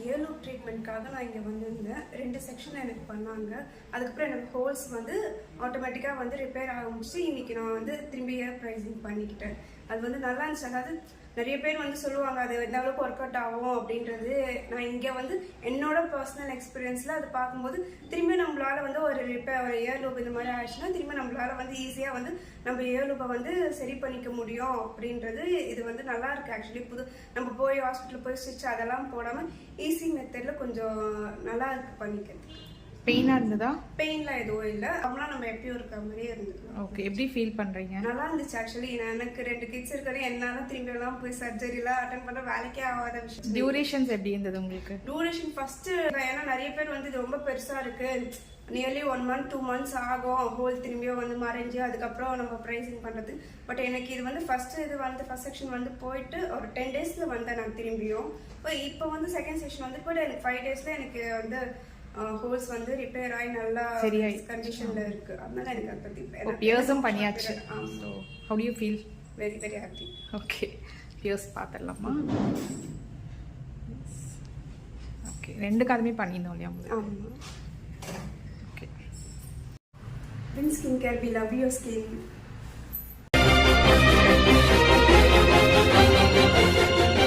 Year loop ட்ரீட்மெண்ட்காக நான் இங்கே வந்திருந்தேன். 2 செக்ஷன் எனக்கு பண்ணாங்க. அதுக்கப்புறம் எனக்கு ஹோல்ஸ் வந்து ஆட்டோமேட்டிக்காக வந்து ரிப்பேர் ஆரம்பிச்சு இன்னைக்கு நான் வந்து திரும்பி இயர் ப்ரைஸிங் பண்ணிக்கிட்டேன். அது வந்து நல்லா இருந்துச்சு. அதாவது நிறைய பேர் வந்து சொல்லுவாங்க அது எந்த அளவுக்கு ஒர்க் அவுட் ஆகும் அப்படின்றது. நான் இங்கே வந்து என்னோட பர்சனல் எக்ஸ்பீரியன்ஸில் அது பார்க்கும்போது திரும்பி நம்மளால வந்து ஒரு இயர் லூப் இந்த மாதிரி ஆயிடுச்சுன்னா திரும்பி நம்மளால வந்து ஈஸியாக வந்து நம்ம இயர் லூப்பை வந்து சரி பண்ணிக்க முடியும் அப்படின்றது. இது வந்து நல்லா இருக்கு ஆக்சுவலி. நம்ம போய் ஹாஸ்பிட்டல் போய் ஸ்டிச் அதெல்லாம் போடாமல் ஈஸி மெத்தடில் கொஞ்சம் நல்லா இருக்கு பண்ணிக்கிறது. பெயினா இருந்ததா? பெயின்லாம் எதுவும் இல்லை. அவங்களாம் நம்ம எப்பயும் இருக்க மாதிரியே இருந்தது. ஓகே, எப்படி ஃபீல் பண்றீங்க? நல்லா இருந்துச்சு ஆக்சுவலி. எனக்கு 2 கிட்ஸ் இருக்காரு. என்னால திரும்பி எல்லாம் போய் சர்ஜரிலாம் அட்டன் பண்ண வேலைக்கே ஆகாத விஷயம். டியூரேஷன்ஸ் எப்படி இருந்தது உங்களுக்கு? டியூரேஷன் ஃபர்ஸ்ட் ஏன்னா நிறைய பேர் வந்து இது ரொம்ப பெருசா இருக்கு, நியர்லி 1 month 2 months ஆகும் ஹோல் திரும்பியும் வந்து மறைஞ்சு அதுக்கப்புறம் நம்ம ப்ரைசிங் பண்ணுறது. பட் எனக்கு இது வந்து ஃபர்ஸ்ட் செக்ஷன் வந்து போயிட்டு ஒரு 10 daysல வந்தேன் நான் திரும்பியும். இப்போ வந்து செகண்ட் செக்ஷன் வந்து போய்ட்டு எனக்கு 5 daysல எனக்கு வந்து ஹோல்ஸ் வந்து ரிப்பேர் ஆகி நல்லா கண்டிஷன்ல இருக்கு. அதனால எனக்கு அதை பத்தி பியர்ஸும் பண்ணியாச்சு. So how do you feel? Very very happy. Okay, Pears பார்த்துடலாமா? ஓகே, 2 காலுமே பண்ணியிருந்தோம் இல்லையா? ஆமாம். Okay. Win Skincare, we love your skin.